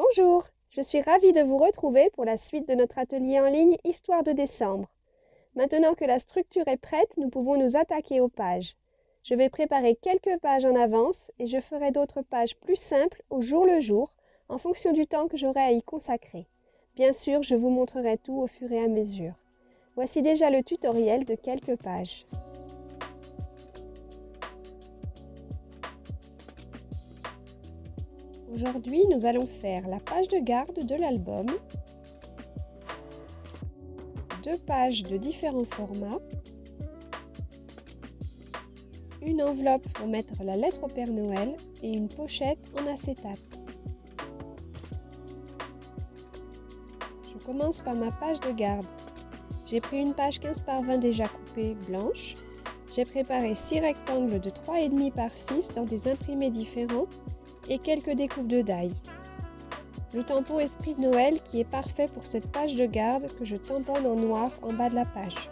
Bonjour, je suis ravie de vous retrouver pour la suite de notre atelier en ligne Histoire de décembre. Maintenant que la structure est prête, nous pouvons nous attaquer aux pages. Je vais préparer quelques pages en avance et je ferai d'autres pages plus simples au jour le jour, en fonction du temps que j'aurai à y consacrer. Bien sûr, je vous montrerai tout au fur et à mesure. Voici déjà le tutoriel de quelques pages. Aujourd'hui, nous allons faire la page de garde de l'album, 2 pages de différents formats, une enveloppe pour mettre la lettre au Père Noël et une pochette en acétate. Je commence par ma page de garde. J'ai pris une page 15 par 20 déjà coupée blanche. J'ai préparé 6 rectangles de 3,5 par 6 dans des imprimés différents et quelques découpes de dies. Le tampon Esprit de Noël qui est parfait pour cette page de garde que je tamponne en noir en bas de la page.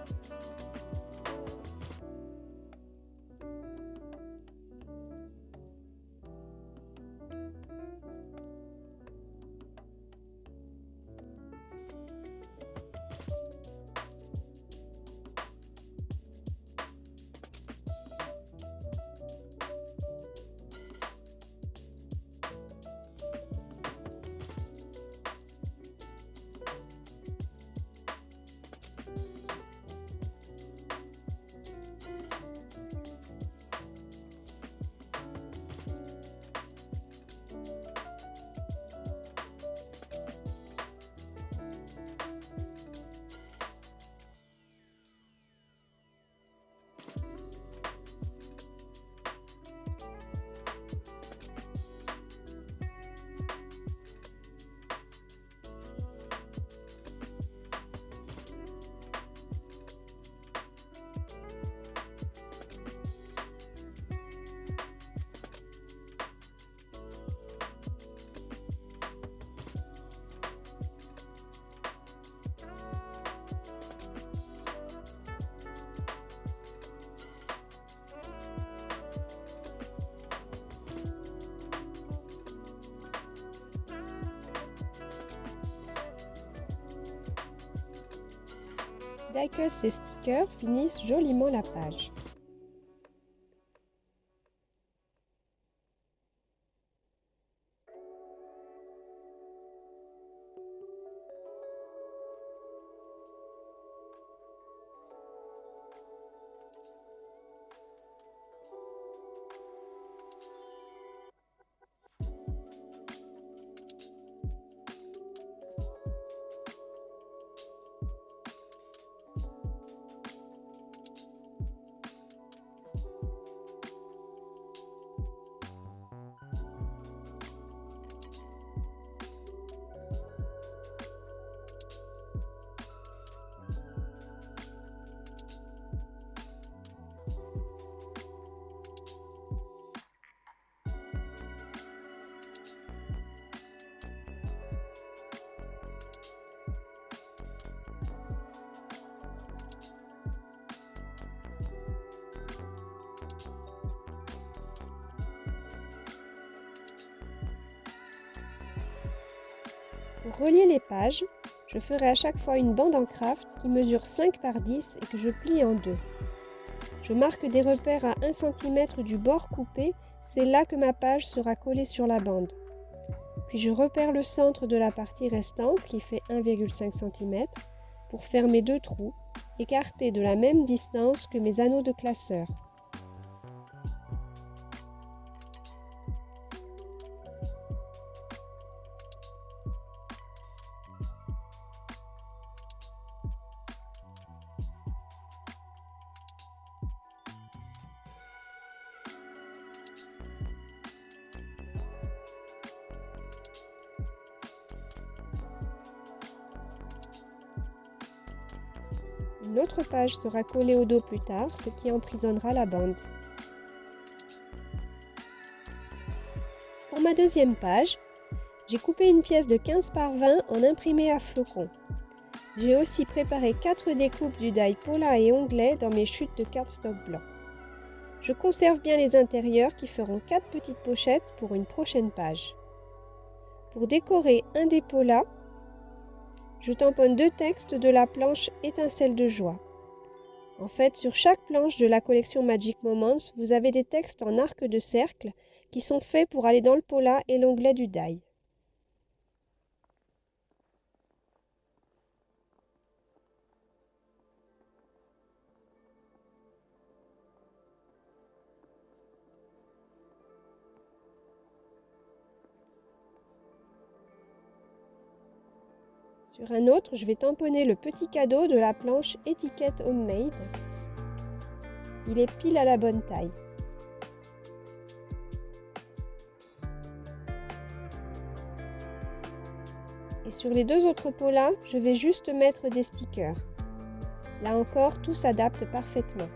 Dès que ces stickers finissent joliment la page. Pour relier les pages, je ferai à chaque fois une bande en craft qui mesure 5 par 10 et que je plie en deux. Je marque des repères à 1 cm du bord coupé, c'est là que ma page sera collée sur la bande. Puis je repère le centre de la partie restante qui fait 1,5 cm pour faire mes 2 trous, écartés de la même distance que mes anneaux de classeur. Une autre page sera collée au dos plus tard, ce qui emprisonnera la bande. Pour ma deuxième page, j'ai coupé une pièce de 15 par 20 en imprimé à flocons. J'ai aussi préparé 4 découpes du die Paula et onglet dans mes chutes de cardstock blanc. Je conserve bien les intérieurs qui feront 4 petites pochettes pour une prochaine page. Pour décorer un des polas, je tamponne 2 textes de la planche Étincelle de joie. En fait, sur chaque planche de la collection Magic Moments, vous avez des textes en arc de cercle qui sont faits pour aller dans le pola et l'onglet du die. Sur un autre, je vais tamponner le petit cadeau de la planche Étiquette Homemade. Il est pile à la bonne taille. Et sur les 2 autres polas, je vais juste mettre des stickers. Là encore, tout s'adapte parfaitement.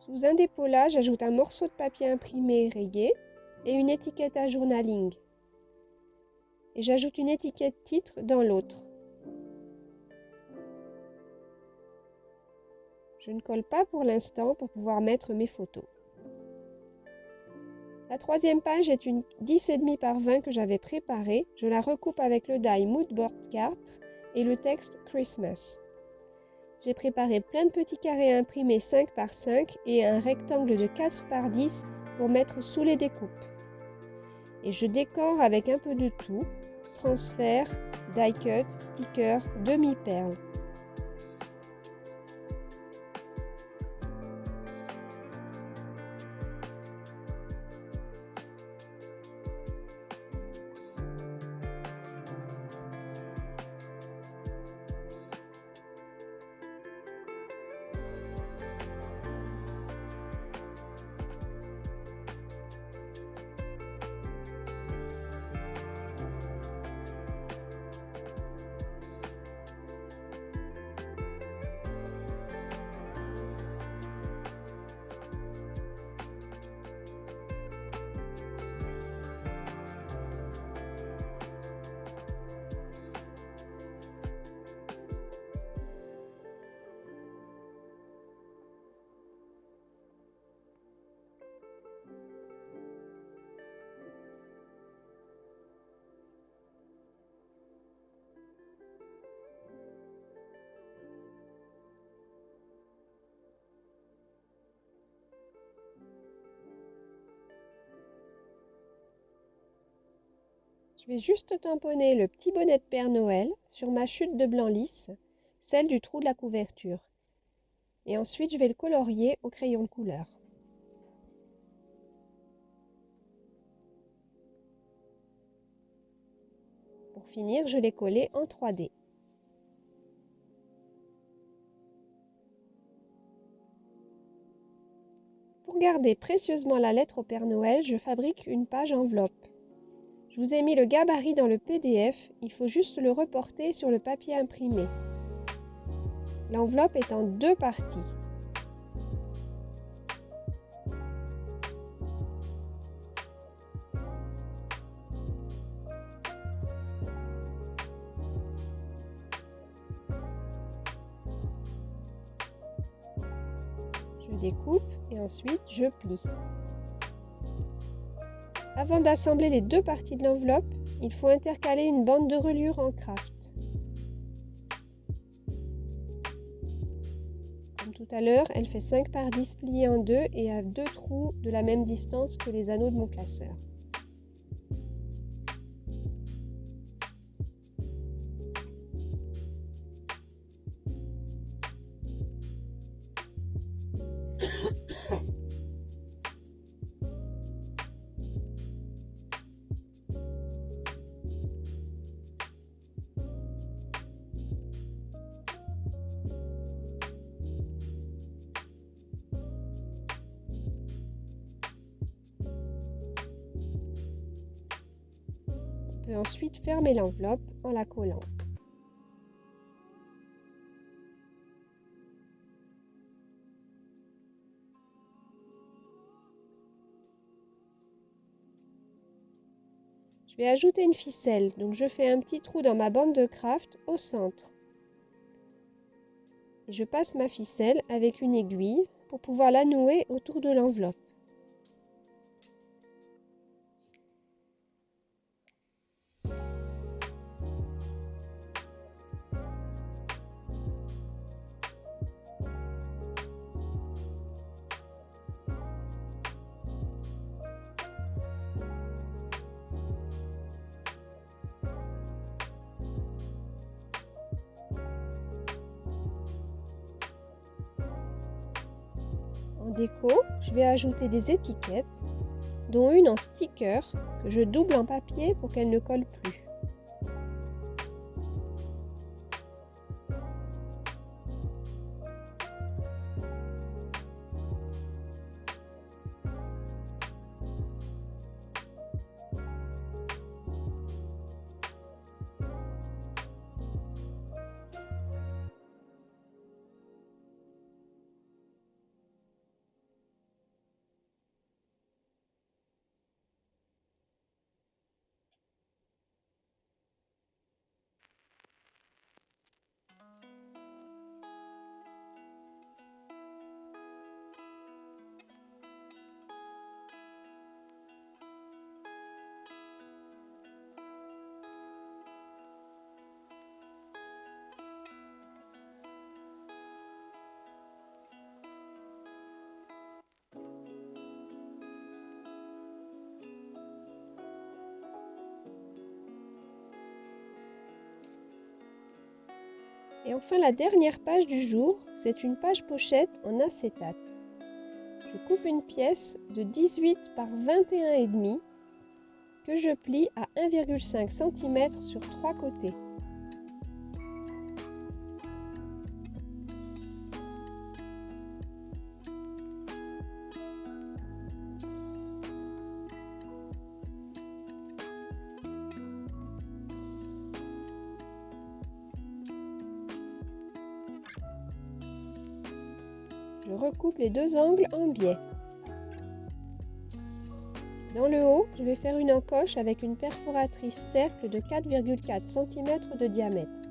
Sous un des polas, j'ajoute un morceau de papier imprimé rayé et une étiquette à journaling. Et j'ajoute une étiquette titre dans l'autre. Je ne colle pas pour l'instant pour pouvoir mettre mes photos. La 3e page est une 10,5 par 20 que j'avais préparée. Je la recoupe avec le die Moodboard 4 et le texte Christmas. J'ai préparé plein de petits carrés imprimés 5 par 5 et un rectangle de 4 par 10 pour mettre sous les découpes. Et je décore avec un peu de tout, transfert, die cut, sticker, demi-perle. Je vais juste tamponner le petit bonnet de Père Noël sur ma chute de blanc lisse, celle du trou de la couverture. Et ensuite, je vais le colorier au crayon de couleur. Pour finir, je l'ai collé en 3D. Pour garder précieusement la lettre au Père Noël, je fabrique une page enveloppe. Je vous ai mis le gabarit dans le PDF, il faut juste le reporter sur le papier imprimé. L'enveloppe est en 2 parties. Je découpe et ensuite je plie. Avant d'assembler les 2 parties de l'enveloppe, il faut intercaler une bande de reliure en craft. Comme tout à l'heure, elle fait 5 par 10 pliés en 2 et a 2 trous de la même distance que les anneaux de mon classeur. On peut ensuite fermer l'enveloppe en la collant. Je vais ajouter une ficelle, donc je fais un petit trou dans ma bande de craft au centre. Et je passe ma ficelle avec une aiguille pour pouvoir la nouer autour de l'enveloppe. En déco, je vais ajouter des étiquettes, dont une en sticker que je double en papier pour qu'elle ne colle plus. Et enfin, la dernière page du jour, c'est une page pochette en acétate. Je coupe une pièce de 18 par 21,5 que je plie à 1,5 cm sur 3 côtés. Je recoupe les deux angles en biais. Dans le haut, je vais faire une encoche avec une perforatrice cercle de 4,4 cm de diamètre.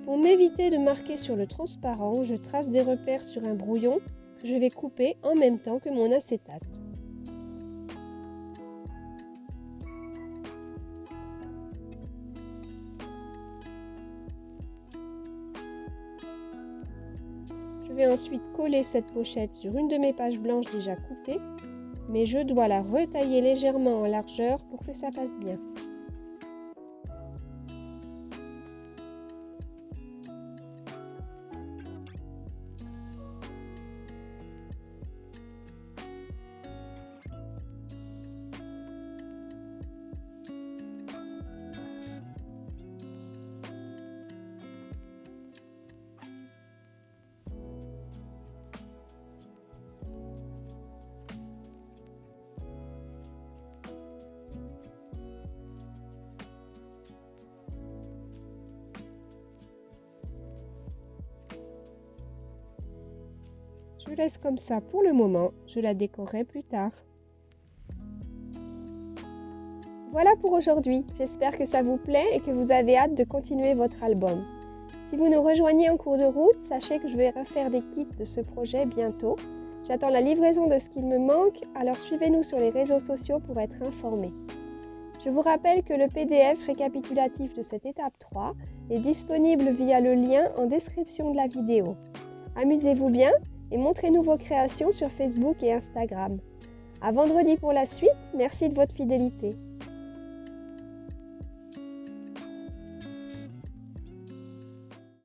Pour m'éviter de marquer sur le transparent, je trace des repères sur un brouillon que je vais couper en même temps que mon acétate. Je vais ensuite coller cette pochette sur une de mes pages blanches déjà coupées, mais je dois la retailler légèrement en largeur pour que ça passe bien. Je laisse comme ça pour le moment, je la décorerai plus tard. Voilà pour aujourd'hui, j'espère que ça vous plaît et que vous avez hâte de continuer votre album. Si vous nous rejoignez en cours de route, sachez que je vais refaire des kits de ce projet bientôt. J'attends la livraison de ce qu'il me manque, alors suivez-nous sur les réseaux sociaux pour être informés. Je vous rappelle que le PDF récapitulatif de cette étape 3 est disponible via le lien en description de la vidéo. Amusez-vous bien et montrez-nous vos créations sur Facebook et Instagram. À vendredi pour la suite, merci de votre fidélité.